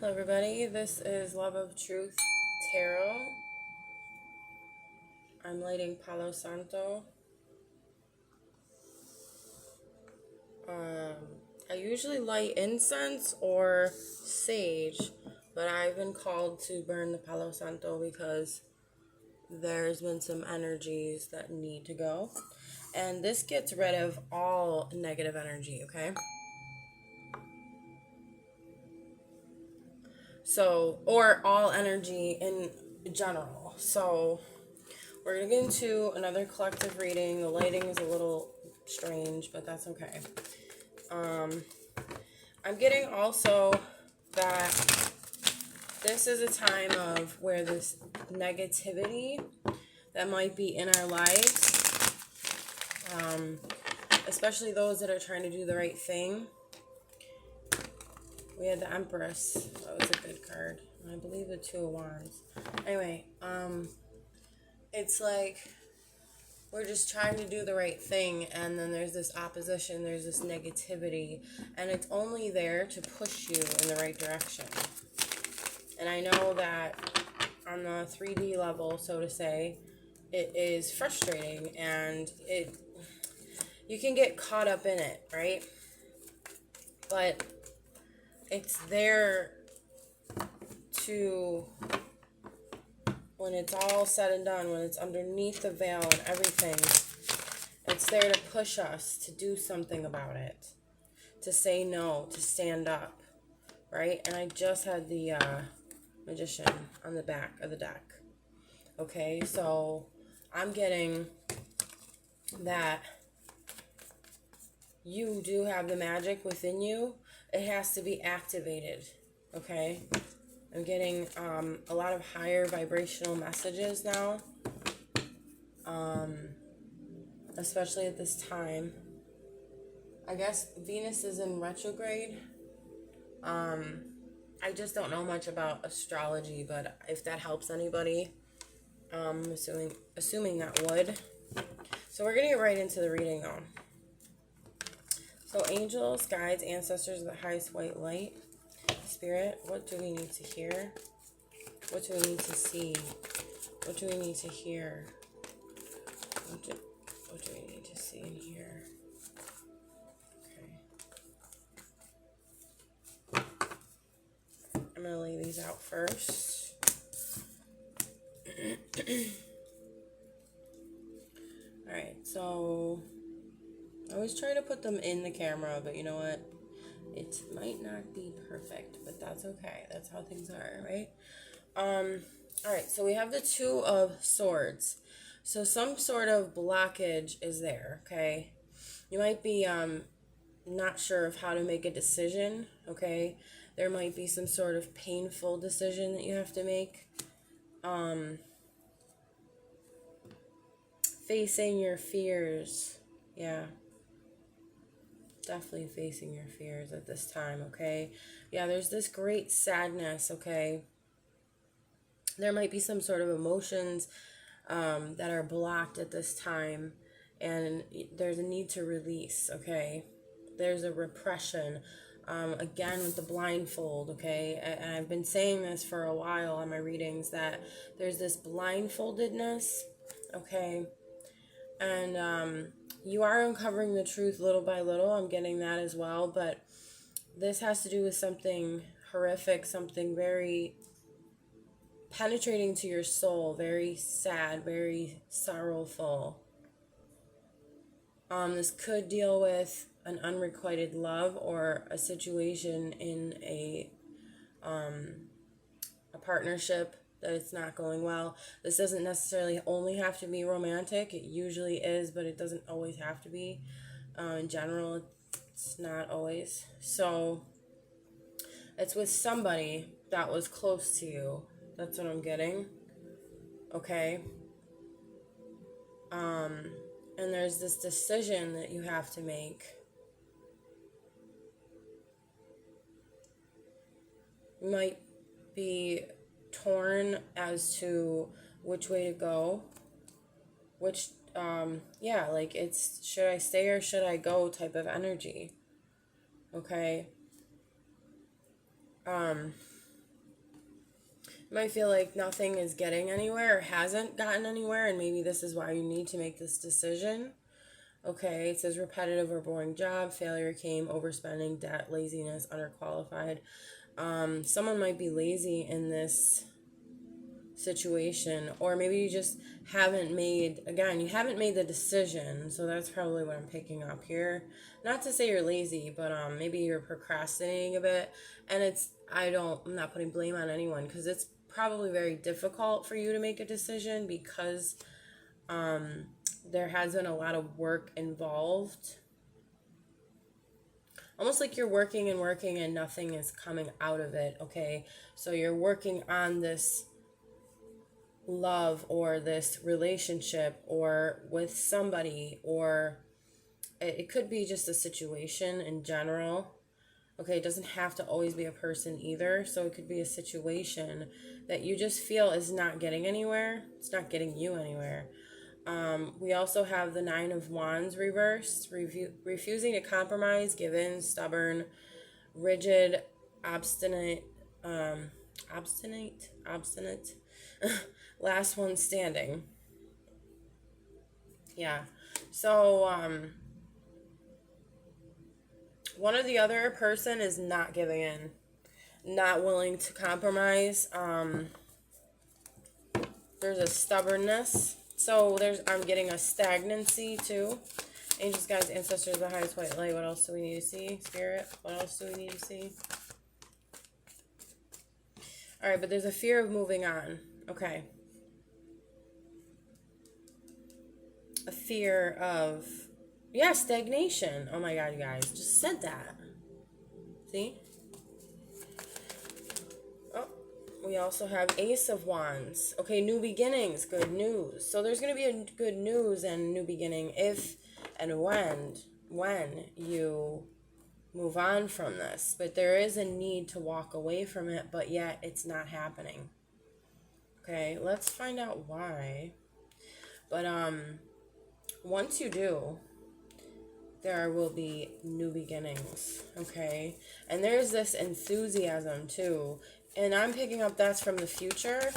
Hello everybody, this is Love of Truth Tarot. I'm lighting Palo Santo. I usually light incense or sage, but I've been called to burn the Palo Santo because there's been some energies that need to go. And this gets rid of all negative energy, okay? So, or all energy in general. So, we're going to get into another collective reading. The lighting is a little strange, but that's okay. I'm getting also that this is a time of where this negativity that might be in our lives, especially those that are trying to do the right thing. We had the Empress. That was a good card. And I believe the Two of Wands. Anyway, it's like we're just trying to do the right thing, and then there's this opposition, there's this negativity, and it's only there to push you in the right direction. And I know that on the 3D level, so to say, it is frustrating, and you can get caught up in it, right? But it's there to, when it's all said and done, when it's underneath the veil and everything, it's there to push us to do something about it, to say no, to stand up, right? And I just had the Magician on the back of the deck. Okay, so I'm getting that you do have the magic within you. It has to be activated, okay? I'm getting a lot of higher vibrational messages now, especially at this time. I guess Venus is in retrograde. I just don't know much about astrology, but if that helps anybody, assuming that would. So we're going to get right into the reading though. So angels, guides, ancestors of the highest white light, spirit, what do we need to hear? What do we need to see? What do we need to hear? What do we need to see and hear? Okay. I'm going to lay these out first. Alright, so I always try to put them in the camera, but you know what? It might not be perfect, but that's okay. That's how things are, right? Alright, so we have the Two of Swords. So some sort of blockage is there, okay? You might be not sure of how to make a decision, okay? There might be some sort of painful decision that you have to make. Facing your fears. Yeah. Definitely facing your fears at this time, okay? Yeah, there's this great sadness, okay? There might be some sort of emotions that are blocked at this time, and there's a need to release, okay? There's a repression. Again, with the blindfold, okay? And I've been saying this for a while on my readings, that there's this blindfoldedness, okay? And you are uncovering the truth little by little. I'm getting that as well. But this has to do with something horrific, something very penetrating to your soul, very sad, very sorrowful. This could deal with an unrequited love or a situation in a partnership that it's not going well. This doesn't necessarily only have to be romantic. It usually is, but it doesn't always have to be. In general, it's not always. So it's with somebody that was close to you. That's what I'm getting. Okay. And there's this decision that you have to make. You might be torn as to which way to go, which yeah, like it's should I stay or should I go type of energy, okay? You might feel like nothing is getting anywhere or hasn't gotten anywhere, and maybe this is why you need to make this decision. Okay, it says repetitive or boring job, failure came, overspending, debt, laziness, underqualified. Someone might be lazy in this situation, or maybe you just haven't made, again, you haven't made the decision. So that's probably what I'm picking up here. Not to say you're lazy, but maybe you're procrastinating a bit. And I'm not putting blame on anyone, because it's probably very difficult for you to make a decision, because there has been a lot of work involved. Almost like you're working and working and nothing is coming out of it. Okay, so you're working on this love or this relationship or with somebody, or it could be just a situation in general. Okay, it doesn't have to always be a person either. So it could be a situation that you just feel is not getting anywhere. It's not getting you anywhere. We also have the 9 of Wands reversed, refusing to compromise, give in, stubborn, rigid, obstinate, last one standing. Yeah. So, one or the other person is not giving in, not willing to compromise. There's a stubbornness. So I'm getting a stagnancy too. Angels, guides, ancestors, the highest white light. What else do we need to see? Spirit, what else do we need to see? All right, but there's a fear of moving on. Okay. A fear of, yeah, stagnation. Oh my God, you guys, just said that. See? Oh, we also have Ace of Wands. Okay, new beginnings, good news. So there's going to be a good news and new beginning if and when you move on from this. But there is a need to walk away from it, but yet it's not happening. Okay, let's find out why. But once you do, there will be new beginnings. Okay, and there's this enthusiasm too, and I'm picking up that's from the future.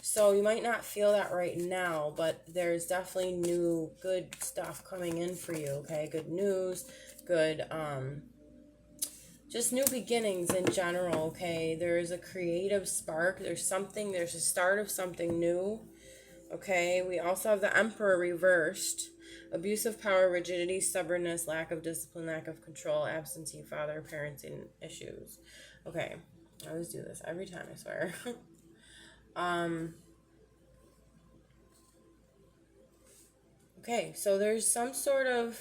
So you might not feel that right now, but there's definitely new good stuff coming in for you. Okay, good news, good just new beginnings in general. Okay, there is a creative spark. There's a start of something new. Okay, we also have the Emperor reversed. Abuse of power, rigidity, stubbornness, lack of discipline, lack of control, absentee father, parenting issues. Okay, I always do this every time, I swear. Okay, so there's some sort of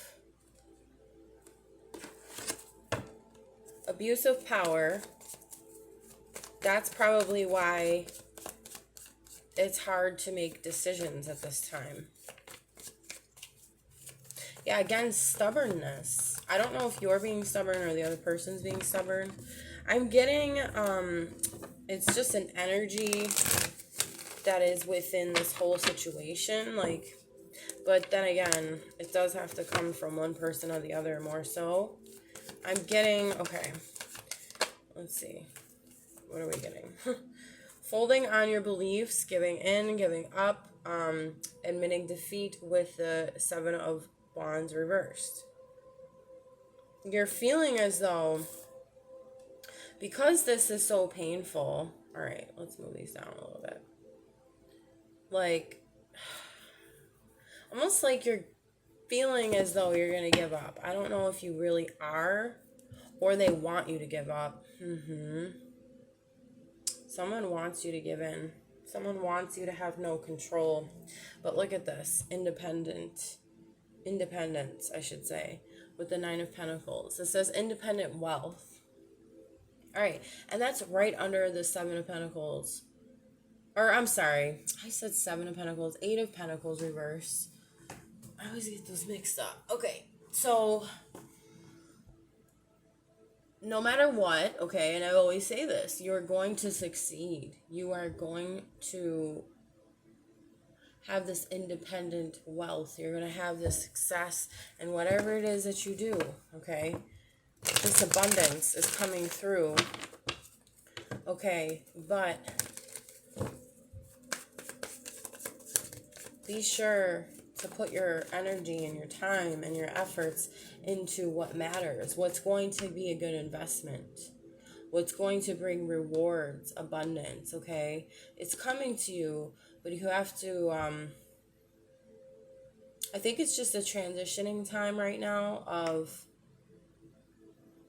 abuse of power. That's probably why it's hard to make decisions at this time. Yeah, again, stubbornness. I don't know if you're being stubborn or the other person's being stubborn. I'm getting, it's just an energy that is within this whole situation. Like, but then again, it does have to come from one person or the other more so. I'm getting, okay, let's see. What are we getting? Folding on your beliefs, giving in, giving up, admitting defeat with the 7 of Wands reversed. You're feeling as though, because this is so painful, all right, let's move these down a little bit. Like, almost like you're feeling as though you're going to give up. I don't know if you really are, or they want you to give up. Someone wants you to give in. Someone wants you to have no control. But look at this. Independence, I should say, with the 9 of Pentacles. It says independent wealth. All right. And that's right under the 7 of Pentacles. Or, I'm sorry. I said 7 of Pentacles. 8 of Pentacles reverse. I always get those mixed up. Okay. So, no matter what, okay, and I always say this, you're going to succeed. You are going to have this independent wealth. You're going to have this success in whatever it is that you do, okay? This abundance is coming through, okay? But be sure to put your energy and your time and your efforts into what matters, what's going to be a good investment, what's going to bring rewards, abundance, okay? It's coming to you, but you have to, I think it's just a transitioning time right now of,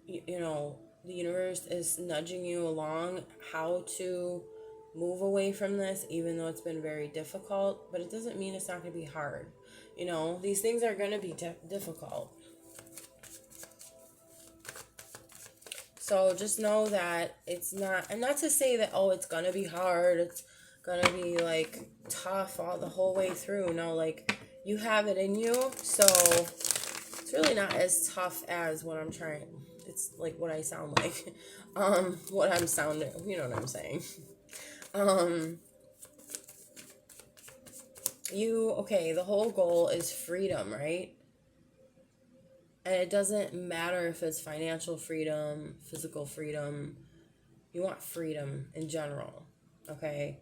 you know, the universe is nudging you along how to move away from this, even though it's been very difficult, but it doesn't mean it's not going to be hard. You know, these things are going to be difficult. So just know that it's not, and not to say that, oh, it's going to be hard, it's going to be like tough all the whole way through. No, like you have it in you. So it's really not as tough as what I'm trying. It's like what I sound like. What I'm sounding, you know what I'm saying. Okay, the whole goal is freedom, right? And it doesn't matter if it's financial freedom, physical freedom. You want freedom in general, okay?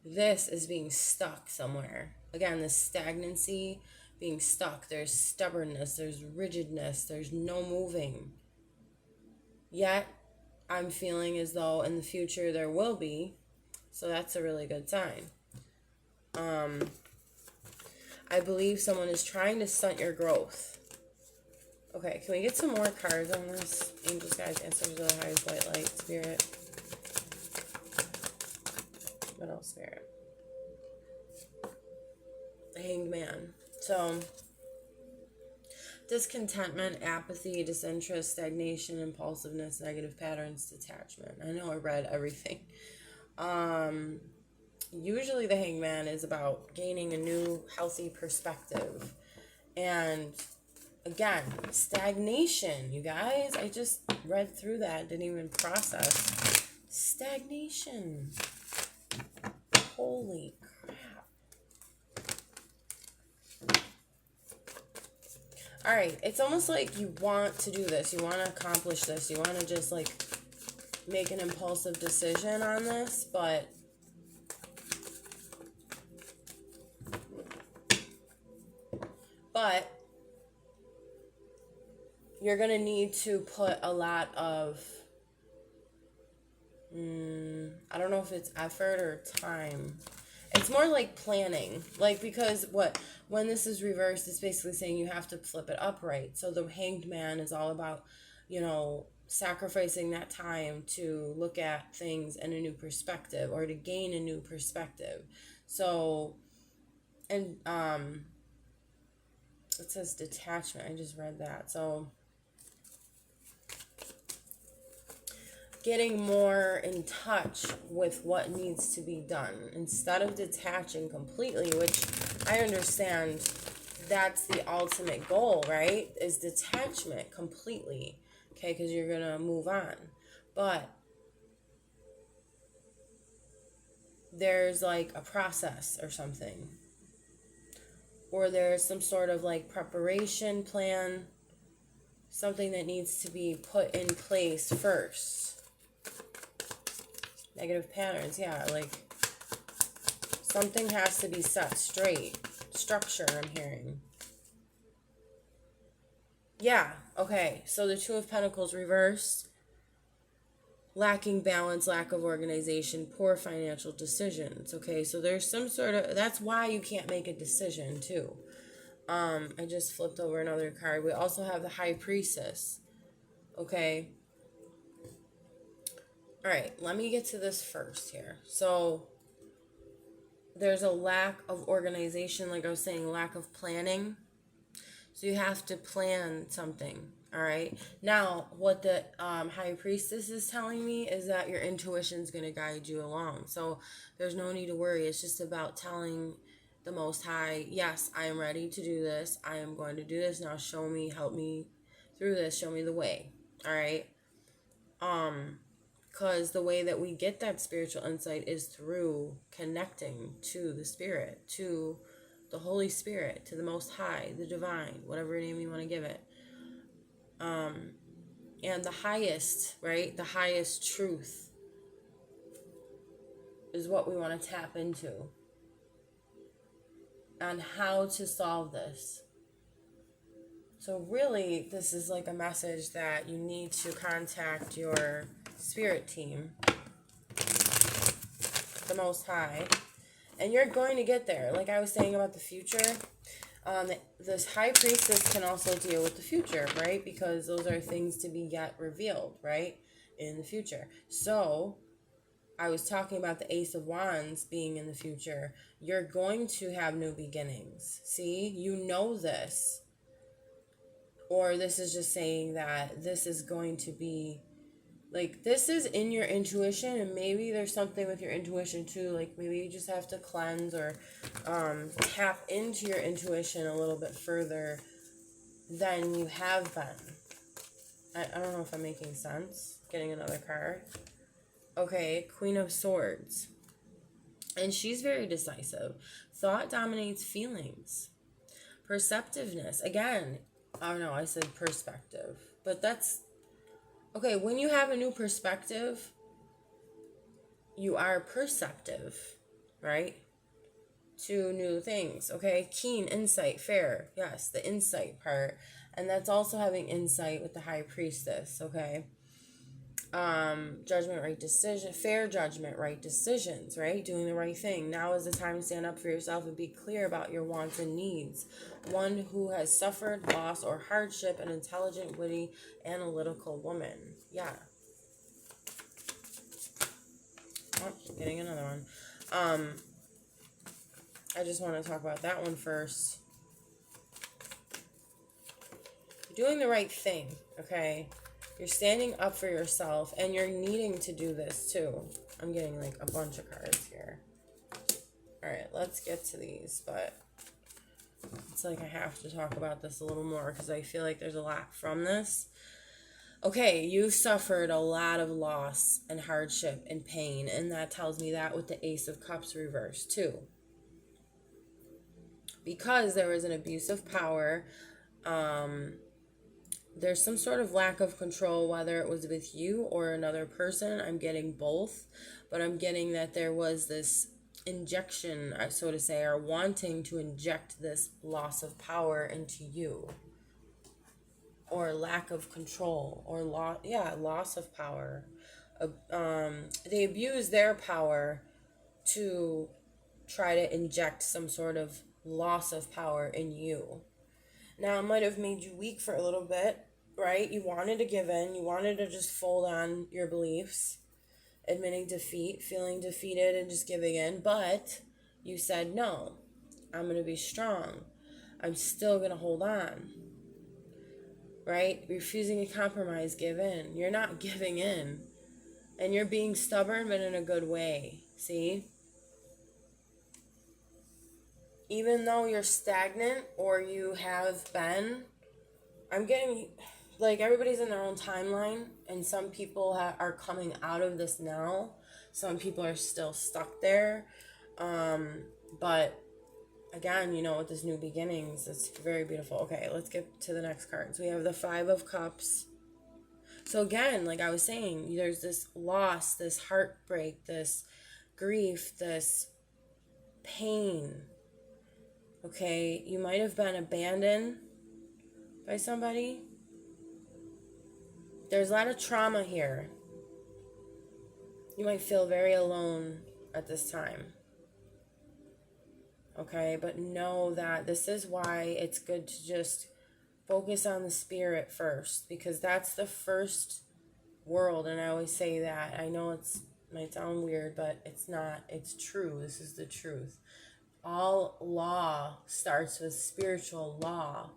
This is being stuck somewhere. Again, this stagnancy, being stuck. There's stubbornness, there's rigidness, there's no moving. Yet, I'm feeling as though in the future there will be. So that's a really good sign. I believe someone is trying to stunt your growth. Okay, can we get some more cards on this? Angels, guides, ancestors, the highest white light, spirit. What else, spirit? The Hanged Man. So, discontentment, apathy, disinterest, stagnation, impulsiveness, negative patterns, detachment. I know I read everything. Usually the Hanged Man is about gaining a new healthy perspective. And again, stagnation, you guys. I just read through that, didn't even process. Stagnation. Holy crap. Alright, it's almost like you want to do this. You want to accomplish this. You want to just like make an impulsive decision on this, but you're going to need to put a lot of, I don't know if it's effort or time. It's more like planning. Like, because when this is reversed, it's basically saying you have to flip it upright. So the Hanged Man is all about, you know, sacrificing that time to look at things in a new perspective or to gain a new perspective. So, and, it says detachment. I just read that. So, getting more in touch with what needs to be done instead of detaching completely, which I understand that's the ultimate goal, right? Is detachment completely, okay? Because you're going to move on. But there's like a process or something. Or there's some sort of like preparation plan, something that needs to be put in place first. Negative patterns, yeah, like something has to be set straight. Structure, I'm hearing. Yeah, okay, so the Two of Pentacles reversed. Lacking balance, lack of organization, poor financial decisions. Okay, so there's some sort of, that's why you can't make a decision too. I just flipped over another card. We also have the High Priestess. Okay. All right, let me get to this first here. So there's a lack of organization, like I was saying, lack of planning. So you have to plan something. All right. Now, what the High Priestess is telling me is that your intuition is going to guide you along. So there's no need to worry. It's just about telling the Most High, yes, I am ready to do this. I am going to do this. Now show me, help me through this. Show me the way. All right. Because the way that we get that spiritual insight is through connecting to the Spirit, to the Holy Spirit, to the Most High, the Divine, whatever name you want to give it. And the highest, right? The highest truth is what we want to tap into. on how to solve this. So really, this is like a message that you need to contact your spirit team, the Most High, and you're going to get there. Like I was saying about the future, this High Priestess can also deal with the future, right? Because those are things to be yet revealed, right? In the future. So, I was talking about the Ace of Wands being in the future. You're going to have new beginnings. See? You know this. Or this is just saying that this is going to be, like, this is in your intuition, and maybe there's something with your intuition too. Like, maybe you just have to cleanse or tap into your intuition a little bit further than you have been. I don't know if I'm making sense. Getting another card. Okay, Queen of Swords. And she's very decisive. Thought dominates feelings. Perceptiveness. Again, I don't know, I said perspective. But that's... Okay, when you have a new perspective, you are perceptive, right? To new things, okay? Keen, insight, fair. Yes, the insight part. And that's also having insight with the High Priestess, okay? Judgment, right decision, fair judgment, right decisions, right? Doing the right thing. Now is the time to stand up for yourself and be clear about your wants and needs. One who has suffered loss or hardship, an intelligent, witty, analytical woman. Yeah. Oh, getting another one. I just want to talk about that one first. You're doing the right thing, okay? You're standing up for yourself, and you're needing to do this too. I'm getting like a bunch of cards here. Alright, let's get to these, but it's like I have to talk about this a little more because I feel like there's a lot from this. Okay, you've suffered a lot of loss and hardship and pain, and that tells me that with the Ace of Cups reversed too. Because there was an abuse of power, there's some sort of lack of control, whether it was with you or another person. I'm getting both, but I'm getting that there was this injection, so to say, or wanting to inject this loss of power into you, or lack of control, or loss of power. They abuse their power to try to inject some sort of loss of power in you. Now, it might have made you weak for a little bit, right? You wanted to give in. You wanted to just fold on your beliefs, admitting defeat, feeling defeated, and just giving in. But you said, no, I'm going to be strong. I'm still going to hold on, right? Refusing to compromise, give in. You're not giving in. And you're being stubborn, but in a good way. See? Even though you're stagnant or you have been, I'm getting, like, everybody's in their own timeline, and some people are coming out of this now. Some people are still stuck there. But again, you know, with this new beginnings, it's very beautiful. Okay, let's get to the next cards. We have the Five of Cups. So again, like I was saying, there's this loss, this heartbreak, this grief, this pain. Okay, you might have been abandoned by somebody. There's a lot of trauma here. You might feel very alone at this time. Okay, but know that this is why it's good to just focus on the spirit first, because that's the first world. And I always say that. I know it might sound weird, but it's not. It's true. This is the truth. All law starts with spiritual law.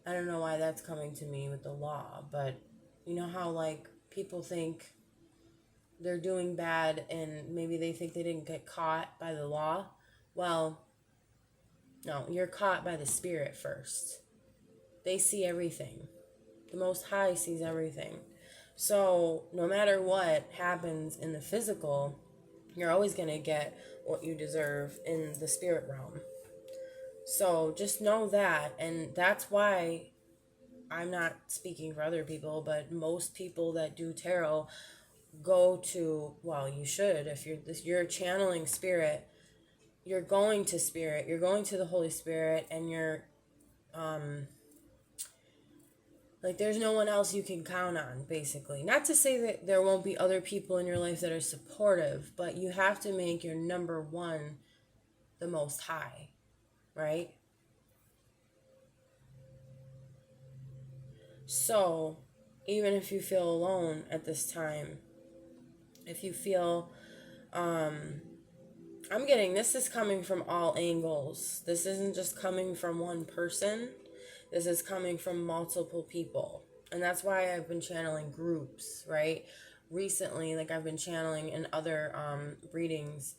I don't know why that's coming to me with the law, but you know how, like, people think they're doing bad and maybe they think they didn't get caught by the law? Well, no, you're caught by the spirit first. They see everything. The Most High sees everything. So no matter what happens in the physical, you're always going to get what you deserve in the spirit realm. So just know that, and that's why I'm not speaking for other people, but most people that do tarot go to, well, you should, if you're channeling spirit, you're going to Spirit, you're going to the Holy Spirit, and you're, like, there's no one else you can count on, basically. Not to say that there won't be other people in your life that are supportive, but you have to make your number one the Most High, right? So, even if you feel alone at this time, if you feel, I'm getting, this is coming from all angles. This isn't just coming from one person. This is coming from multiple people. And that's why I've been channeling groups, right? Recently, like I've been channeling in other readings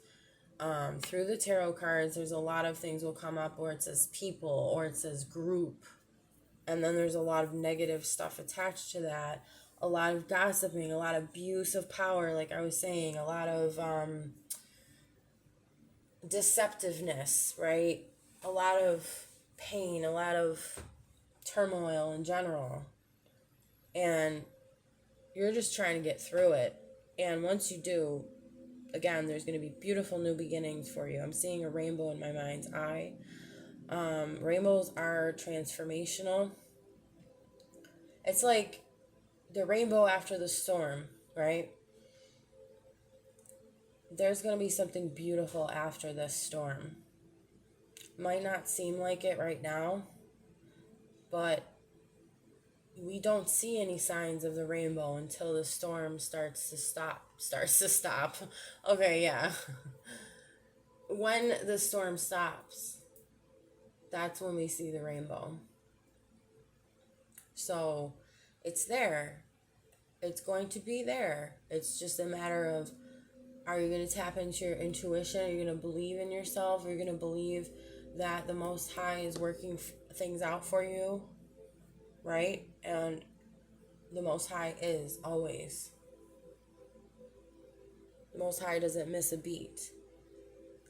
through the tarot cards. There's a lot of things will come up where it says people or it says group. And then there's a lot of negative stuff attached to that. A lot of gossiping, a lot of abuse of power, like I was saying, a lot of deceptiveness, right? A lot of pain, a lot of turmoil in general. And you're just trying to get through it. And once you do, again, there's going to be beautiful new beginnings for you. I'm seeing a rainbow in my mind's eye. Rainbows are transformational. It's like the rainbow after the storm, right? There's going to be something beautiful after this storm. Might not seem like it right now, but we don't see any signs of the rainbow until the storm starts to stop. Okay, yeah. When the storm stops, that's when we see the rainbow. So it's there. It's going to be there. It's just a matter of, are you going to tap into your intuition? Are you going to believe in yourself? Are you going to believe that the Most High is working things out for you? Right? And the Most High is always. The Most High doesn't miss a beat.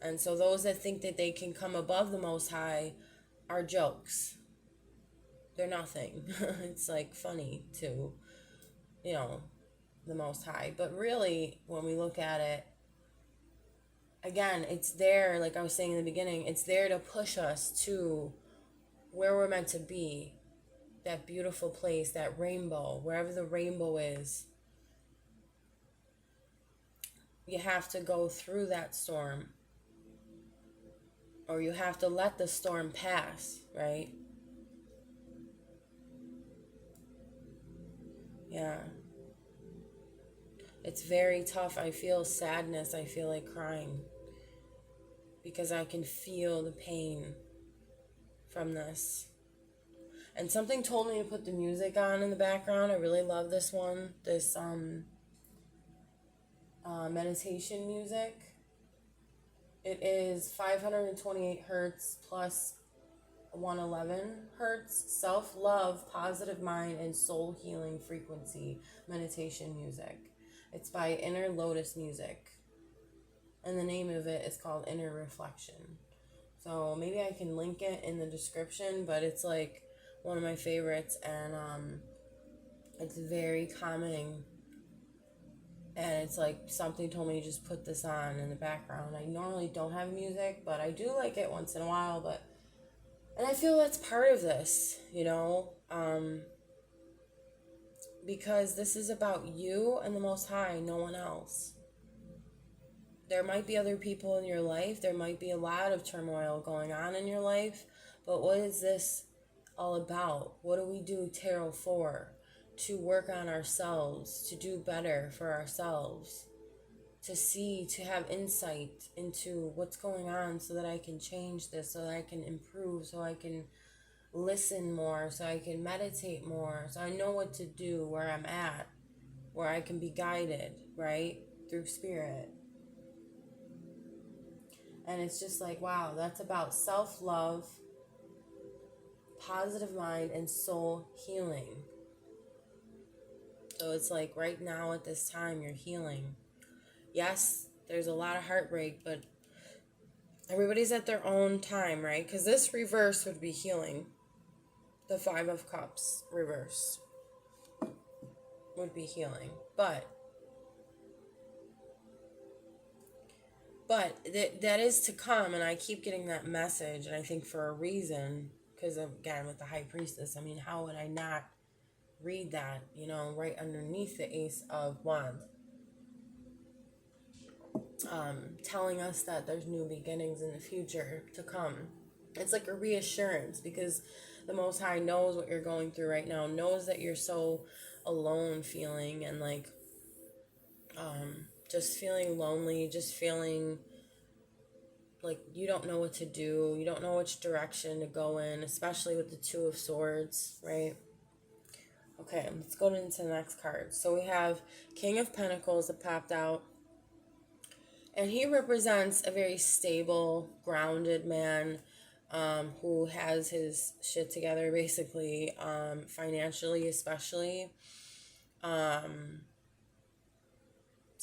And so those that think that they can come above the Most High are jokes. They're nothing. It's like funny to, the Most High. But really, when we look at it, again, it's there, like I was saying in the beginning, it's there to push us to where we're meant to be. That beautiful place, that rainbow, wherever the rainbow is. You have to go through that storm. Or you have to let the storm pass, right? Yeah. It's very tough. I feel sadness. I feel like crying. Because I can feel the pain from this. And something told me to put the music on in the background. I really love this one. This meditation music. It is 528 hertz plus 111 hertz, self-love, positive mind, and soul healing frequency meditation music. It's by Inner Lotus Music. And the name of it is called Inner Reflection. So maybe I can link it in the description, but it's like one of my favorites, and it's very calming. And it's like something told me to just put this on in the background. I normally don't have music, but I do like it once in a while. And I feel that's part of this, because this is about you and the Most High, no one else. There might be other people in your life. There might be a lot of turmoil going on in your life. But what is this all about? What do we do tarot for? To work on ourselves, to do better for ourselves, to have insight into what's going on so that I can change this, so that I can improve, so I can listen more, so I can meditate more, so I know what to do where I'm at, where I can be guided, right? Through spirit. And it's just like, wow, that's about self-love, positive mind, and soul healing. So it's like right now at this time, you're healing. Yes, there's a lot of heartbreak, but everybody's at their own time, right? Because this reverse would be healing. The Five of Cups reverse would be healing. But But that is to come, and I keep getting that message, and I think for a reason, because again, with the High Priestess, I mean, how would I not read that, right underneath the Ace of Wands, telling us that there's new beginnings in the future to come. It's like a reassurance, because the Most High knows what you're going through right now, knows that you're so alone feeling, and like, just feeling lonely, just feeling like you don't know what to do, you don't know which direction to go in, especially with the Two of Swords, right? Okay, let's go into the next card. So we have King of Pentacles that popped out, and he represents a very stable, grounded man, who has his shit together, basically, financially especially.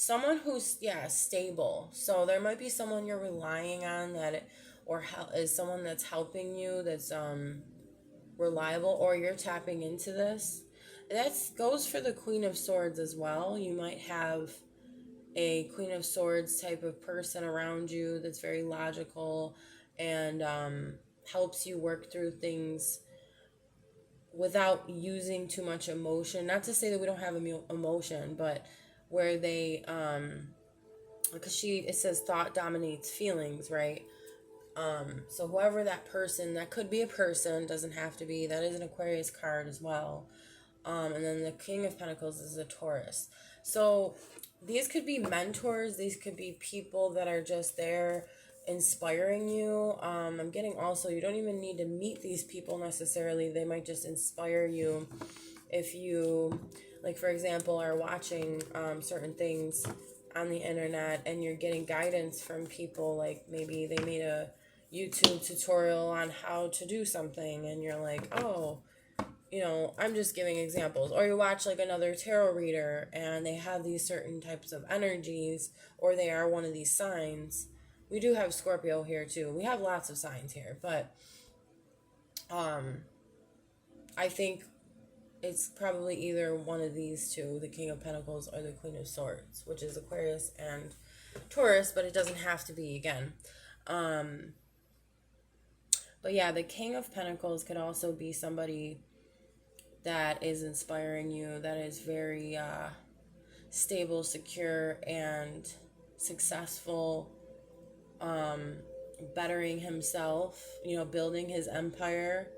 Someone who's, stable. So there might be someone you're relying on or is someone that's helping you, that's reliable, or you're tapping into this. That goes for the Queen of Swords as well. You might have a Queen of Swords type of person around you that's very logical and helps you work through things without using too much emotion. Not to say that we don't have emotion, but where they, because it says thought dominates feelings, right? So whoever that person, that could be a person, doesn't have to be, that is an Aquarius card as well. And then the King of Pentacles is a Taurus. So these could be mentors. These could be people that are just there inspiring you. I'm getting also, you don't even need to meet these people necessarily. They might just inspire you if you, like, for example, are watching certain things on the internet and you're getting guidance from people. Like maybe they made a YouTube tutorial on how to do something and you're like, oh, I'm just giving examples. Or you watch like another tarot reader and they have these certain types of energies, or they are one of these signs. We do have Scorpio here too. We have lots of signs here, but I think it's probably either one of these two, the King of Pentacles or the Queen of Swords, which is Aquarius and Taurus, but it doesn't have to be, again. But yeah, the King of Pentacles could also be somebody that is inspiring you, that is very stable, secure, and successful, bettering himself, building his empire.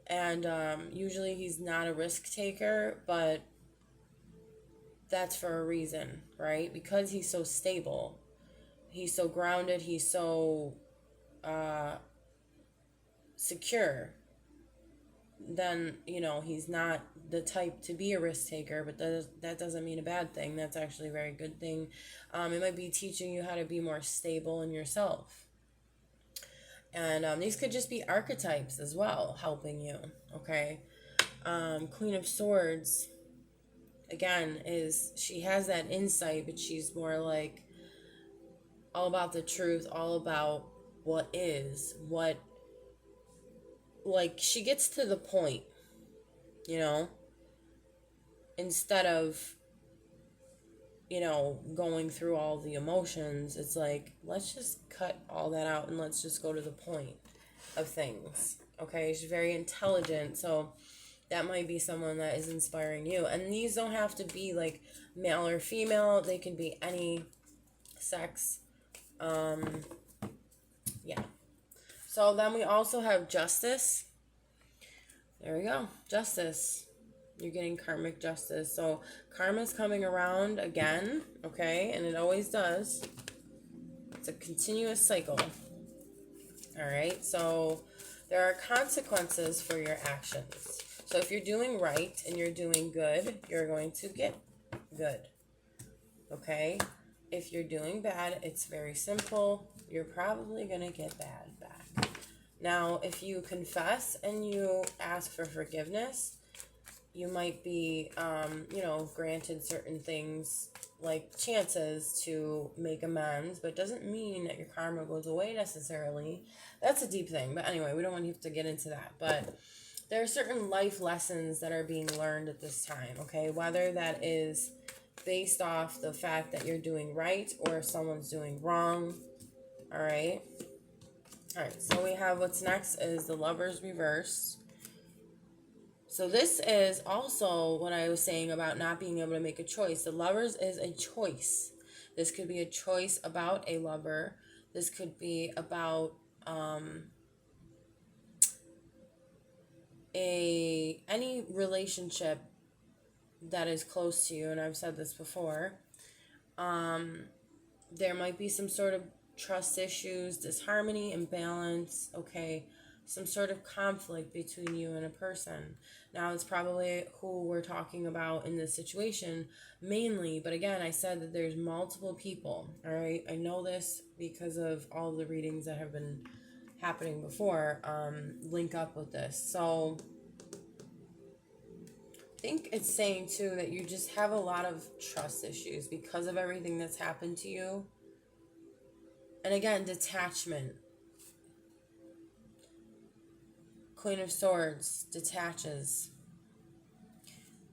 And usually he's not a risk taker, but that's for a reason, right? Because he's so stable, he's so grounded, he's so secure, then he's not the type to be a risk taker. But that doesn't mean a bad thing. That's actually a very good thing. It might be teaching you how to be more stable in yourself. And these could just be archetypes as well, helping you, okay? Queen of Swords, again, she has that insight, but she's more like all about the truth, all about what is, like she gets to the point, instead of, going through all the emotions. It's like, let's just cut all that out and let's just go to the point of things, okay? She's very intelligent, so that might be someone that is inspiring you. And these don't have to be like male or female. They can be any sex. Yeah. So then we also have Justice. There we go. Justice. You're getting karmic justice. So karma's coming around again, okay? And it always does. It's a continuous cycle. All right? So there are consequences for your actions. So if you're doing right and you're doing good, you're going to get good. Okay? If you're doing bad, it's very simple. You're probably going to get bad back. Now, if you confess and you ask for forgiveness, you might be, granted certain things like chances to make amends, but it doesn't mean that your karma goes away necessarily. That's a deep thing. But anyway, we don't want to get into that. But there are certain life lessons that are being learned at this time, okay? Whether that is based off the fact that you're doing right or if someone's doing wrong. All right. All right. So we have what's next is the Lovers reversed. So this is also what I was saying about not being able to make a choice. The Lovers is a choice. This could be a choice about a lover. This could be about any relationship that is close to you, and I've said this before. There might be some sort of trust issues, disharmony, imbalance, okay, some sort of conflict between you and a person. Now, it's probably who we're talking about in this situation mainly, but again, I said that there's multiple people, all right? I know this because of all the readings that have been happening before link up with this. So I think it's saying too that you just have a lot of trust issues because of everything that's happened to you. And again, detachment. Queen of Swords detaches.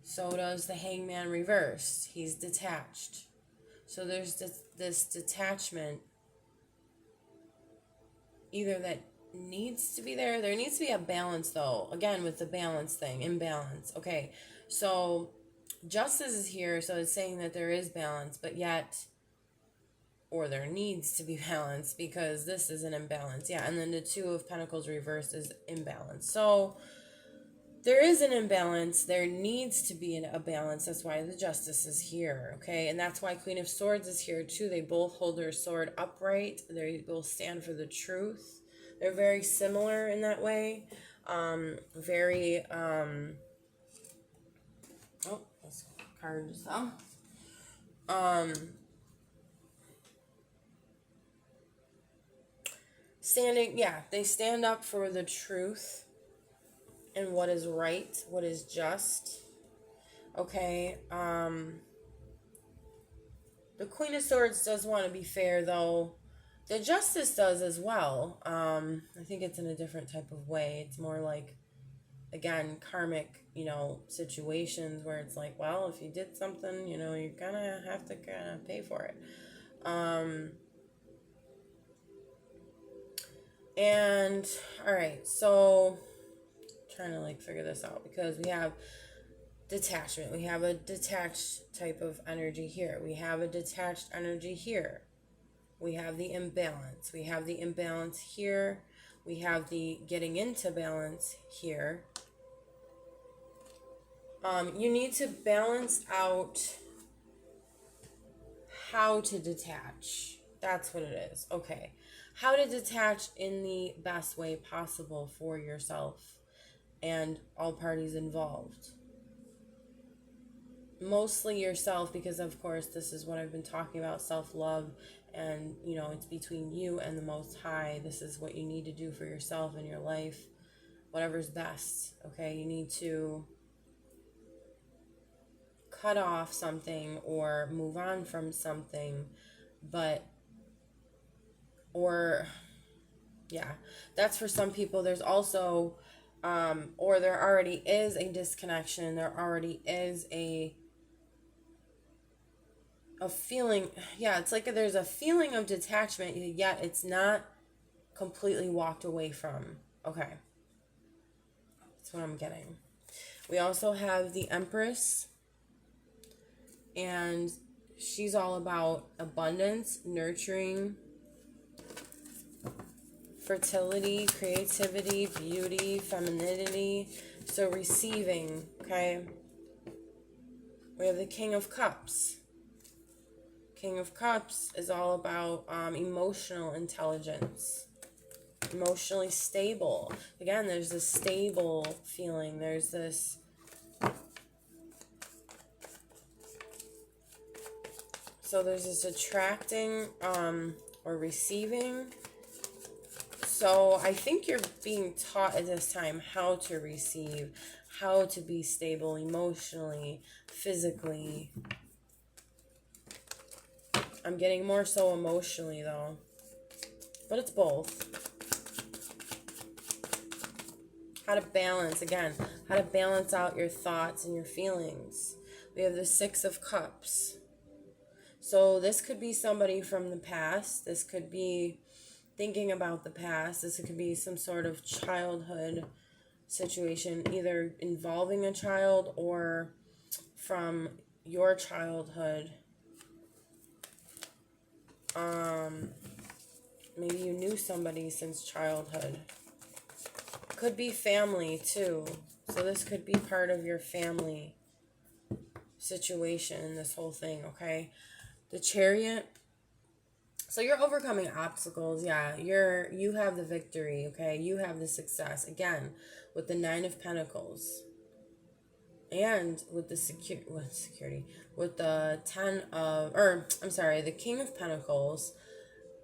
So does the Hangman reversed. He's detached. So there's this detachment either that needs to be there. There needs to be a balance though. Again, with the balance thing, imbalance. Okay, so Justice is here, so it's saying that there is balance, but yet, or there needs to be balance because this is an imbalance. Yeah, and then the Two of Pentacles reversed is imbalance. So there is an imbalance. There needs to be a balance. That's why the Justice is here, okay? And that's why Queen of Swords is here too. They both hold their sword upright. They both stand for the truth. They're very similar in that way. Very, oh, this card just fell. Standing, yeah, they stand up for the truth and what is right, what is just. Okay, the Queen of Swords does want to be fair, though. The Justice does as well. I think it's in a different type of way. It's more like, again, karmic, situations where it's like, well, if you did something, you're gonna have to kind of pay for it. And, all right, so trying to figure this out because we have detachment. We have a detached type of energy here. We have a detached energy here. We have the imbalance. We have the imbalance here. We have the getting into balance here. You need to balance out how to detach. That's what it is. Okay. How to detach in the best way possible for yourself and all parties involved. Mostly yourself, because of course this is what I've been talking about, self-love, and it's between you and the Most High. This is what you need to do for yourself in your life, whatever's best. Okay, you need to cut off something or move on from something, that's for some people. There's also or there already is a disconnection. There already is a feeling. Yeah, it's like there's a feeling of detachment, yet it's not completely walked away from. Okay, that's what I'm getting. We also have the Empress, and she's all about abundance, nurturing, fertility, creativity, beauty, femininity. So receiving, okay? We have the King of Cups. King of Cups is all about emotional intelligence, emotionally stable. Again, there's this stable feeling. There's this attracting or receiving. So I think you're being taught at this time how to receive, how to be stable emotionally, physically. I'm getting more so emotionally though, but it's both. How to balance, again, how to balance out your thoughts and your feelings. We have the Six of Cups. So this could be somebody from the past. This could be thinking about the past. This could be some sort of childhood situation, either involving a child or from your childhood. Maybe you knew somebody since childhood. Could be family too. So this could be part of your family situation, this whole thing, okay? The Chariot. So you're overcoming obstacles. Yeah, you have the victory, okay? You have the success. Again, with the Nine of Pentacles. And with the security, with the the King of Pentacles,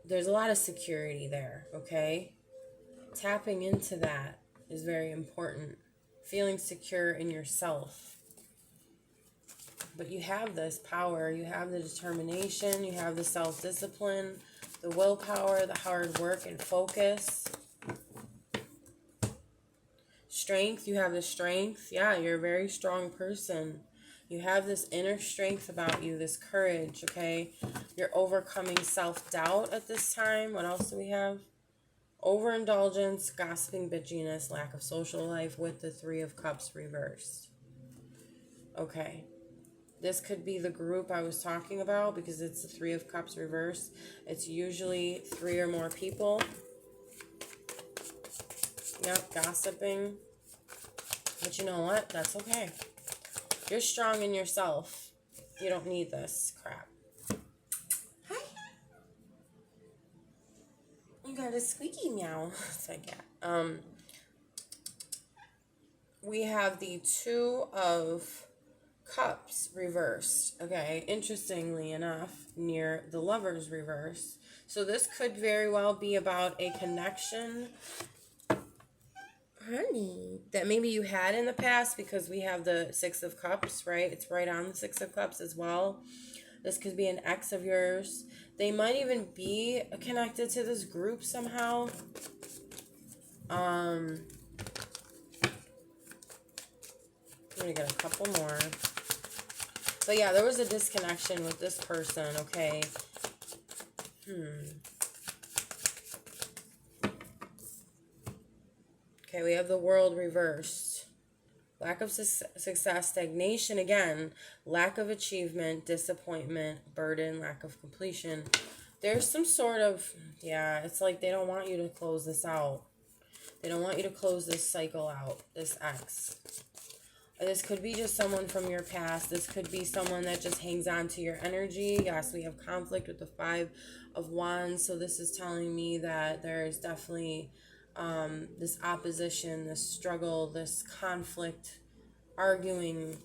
there's a lot of security there, okay? Tapping into that is very important. Feeling secure in yourself. But you have this power, you have the determination, you have the self-discipline, the willpower, the hard work and focus. Strength, you have the strength. Yeah, you're a very strong person. You have this inner strength about you, this courage, okay? You're overcoming self-doubt at this time. What else do we have? Overindulgence, gossiping, bitchiness, lack of social life with the Three of Cups reversed. Okay. This could be the group I was talking about because it's the Three of Cups reversed. It's usually 3 or more people. Yep, gossiping. But you know what? That's okay. You're strong in yourself. You don't need this crap. Hi. You got a squeaky meow. It's like, yeah. We have the Two of Cups reversed. Okay, interestingly enough, near the Lovers reverse. So this could very well be about a connection, honey, that maybe you had in the past, because we have the Six of Cups, right? It's right on the Six of Cups as well. This could be an ex of yours. They might even be connected to this group somehow. I'm gonna get a couple more. But yeah, there was a disconnection with this person, okay? Okay, we have the World reversed. Lack of success, stagnation again, lack of achievement, disappointment, burden, lack of completion. There's some sort of, yeah, it's like they don't want you to close this out. They don't want you to close this cycle out, this ex. This could be just someone from your past. This could be someone that just hangs on to your energy. Yes, we have conflict with the Five of Wands. So this is telling me that there is definitely this opposition, this struggle, this conflict, arguing.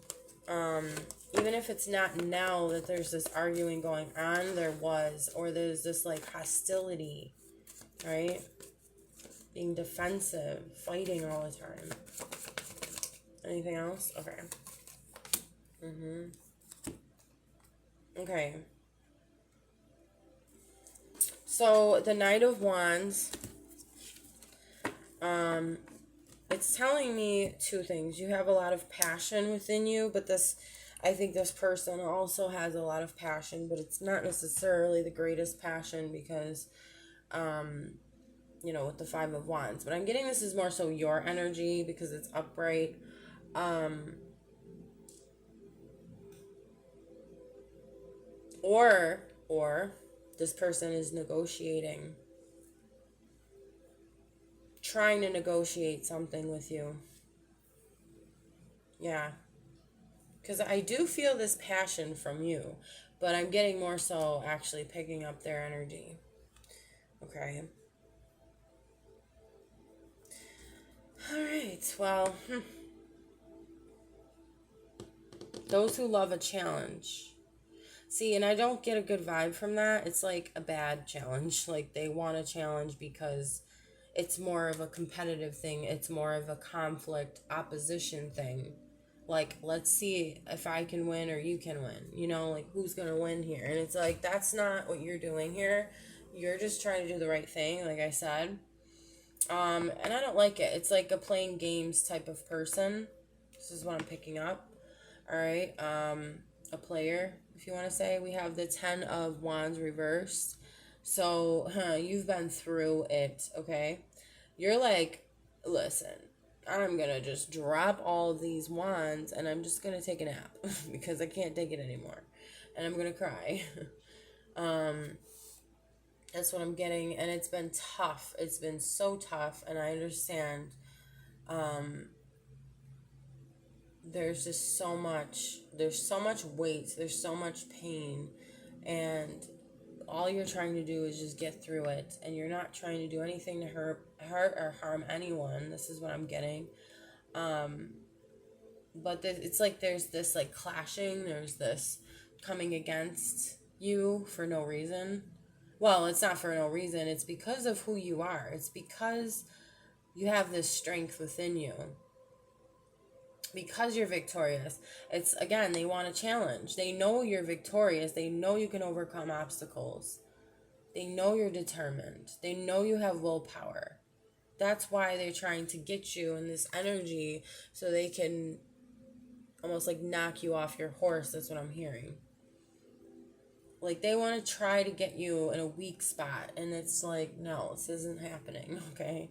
Even if it's not now that there's this arguing going on, there was. Or there's this like hostility, right? Being defensive, fighting all the time. Anything else? Okay. Okay. So the Knight of Wands, it's telling me two things. You have a lot of passion within you, but I think this person also has a lot of passion, but it's not necessarily the greatest passion because, with the Five of Wands. But I'm getting this is more so your energy because it's upright. Or this person is negotiating, trying to negotiate something with you. Yeah. Because I do feel this passion from you, but I'm getting more so actually picking up their energy. Okay. All right. Well, those who love a challenge. See, and I don't get a good vibe from that. It's like a bad challenge. Like they want a challenge because it's more of a competitive thing. It's more of a conflict, opposition thing. Like, let's see if I can win or you can win. Like who's going to win here? And it's like, that's not what you're doing here. You're just trying to do the right thing, like I said. And I don't like it. It's like a playing games type of person. This is what I'm picking up. All right. a player, if you want to say. We have the 10 of Wands reversed. So, you've been through it, okay? You're like, listen, I'm going to just drop all of these wands and I'm just going to take a nap because I can't take it anymore. And I'm going to cry. That's what I'm getting. And it's been tough. It's been so tough. And I understand. There's just so much. There's so much weight. There's so much pain. And all you're trying to do is just get through it. And you're not trying to do anything to hurt or harm anyone. This is what I'm getting. But it's like there's this like clashing. There's this coming against you for no reason. Well, it's not for no reason. It's because of who you are. It's because you have this strength within you. Because you're victorious. It's, again, they want a challenge. They know you're victorious. They know you can overcome obstacles. They know you're determined. They know you have willpower. That's why they're trying to get you in this energy so they can almost like knock you off your horse. That's what I'm hearing. Like, they want to try to get you in a weak spot. And it's like, no, this isn't happening, okay?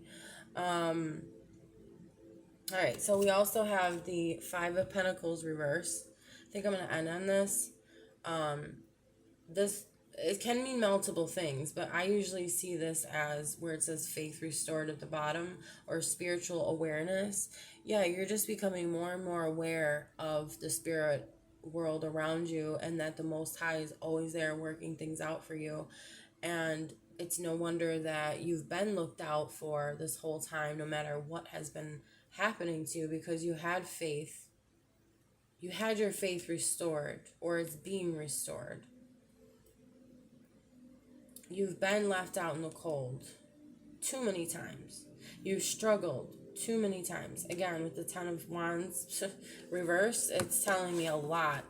All right, so we also have the 5 of Pentacles reverse. I think I'm going to end on this. It can mean multiple things, but I usually see this as where it says faith restored at the bottom, or spiritual awareness. Yeah, you're just becoming more and more aware of the spirit world around you, and that the Most High is always there working things out for you. And it's no wonder that you've been looked out for this whole time, no matter what has been happening to you, because you had faith. You had your faith restored, or it's being restored. You've been left out in the cold too many times. You've struggled too many times. Again, with the 10 of Wands reversed, it's telling me a lot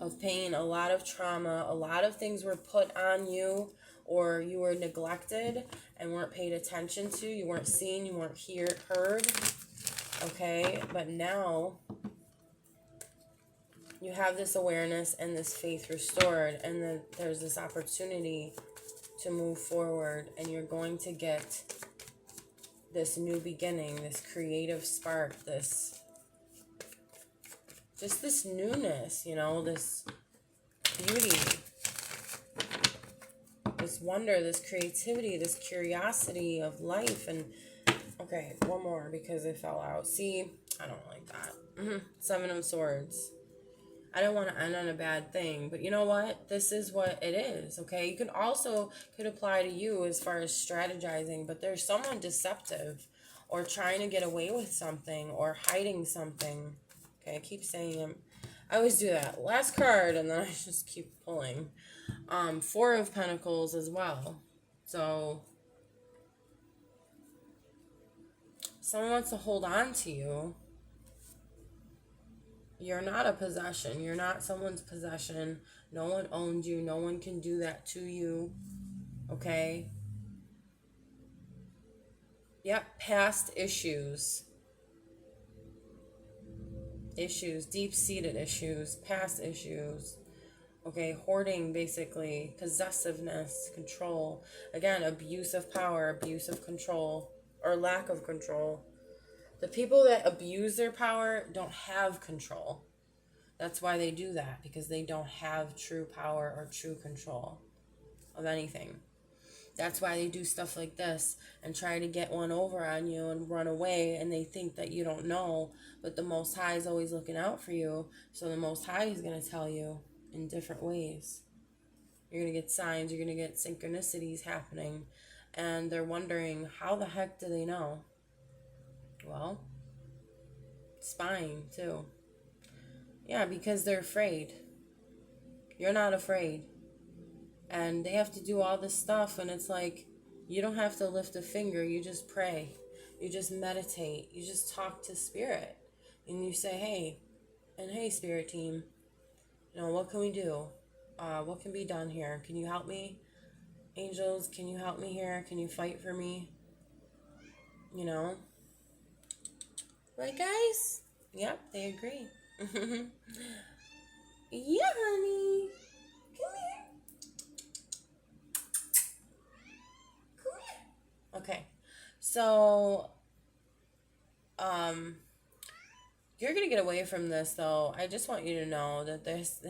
of pain, a lot of trauma, a lot of things were put on you, or you were neglected and weren't paid attention to. You weren't seen, you weren't heard. Okay, but now you have this awareness and this faith restored, and then there's this opportunity to move forward, and you're going to get this new beginning, this creative spark, this newness, this beauty, this wonder, this creativity, this curiosity of life. And okay, one more because it fell out. See, I don't like that. 7 of Swords. I don't want to end on a bad thing, but you know what? This is what it is, okay? You could apply to you as far as strategizing, but there's someone deceptive or trying to get away with something or hiding something. Okay, I keep saying it. I always do that. Last card, and then I just keep pulling. 4 of Pentacles as well. So, someone wants to hold on to you. You're not a possession. You're not someone's possession. No one owns you. No one can do that to you. Okay? Yep, past issues. Deep-seated issues, past issues. Okay, hoarding, basically, possessiveness, control. Again, abuse of power, abuse of control, or lack of control. The people that abuse their power don't have control. That's why they do that, because they don't have true power or true control of anything. That's why they do stuff like this and try to get one over on you and run away, and they think that you don't know, but the Most High is always looking out for you. So the Most High is going to tell you in different ways. You're going to get signs, you're going to get synchronicities happening, and they're wondering, how the heck do they know? Well, spying too. Yeah, because they're afraid. You're not afraid. And they have to do all this stuff, and it's like, you don't have to lift a finger. You just pray. You just meditate. You just talk to spirit. And you say, hey, spirit team, what can we do? What can be done here? Can you help me? Angels, can you help me here? Can you fight for me? Right, guys? Yep, they agree. Yeah. So, you're going to get away from this, though. I just want you to know that there's,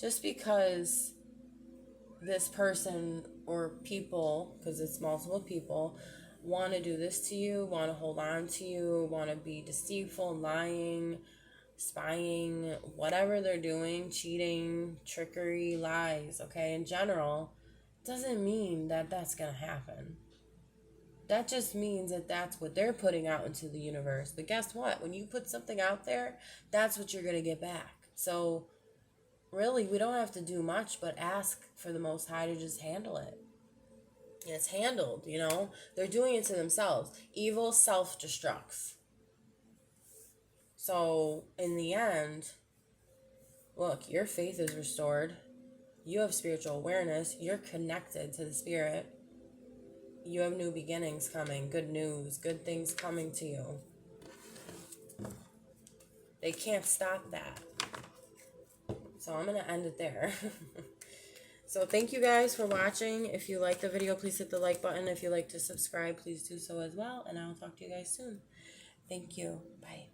just because this person or people, because it's multiple people, want to do this to you, want to hold on to you, want to be deceitful, lying, spying, whatever they're doing, cheating, trickery, lies, okay, in general, doesn't mean that that's going to happen. That just means that that's what they're putting out into the universe. But guess what? When you put something out there, that's what you're going to get back. So, really, we don't have to do much but ask for the Most High to just handle it. And it's handled, you know? They're doing it to themselves. Evil self-destructs. So, in the end, look, your faith is restored. You have spiritual awareness. You're connected to the Spirit. You have new beginnings coming. Good news. Good things coming to you. They can't stop that. So I'm going to end it there. So thank you guys for watching. If you like the video, please hit the like button. If you like to subscribe, please do so as well. And I'll talk to you guys soon. Thank you. Bye.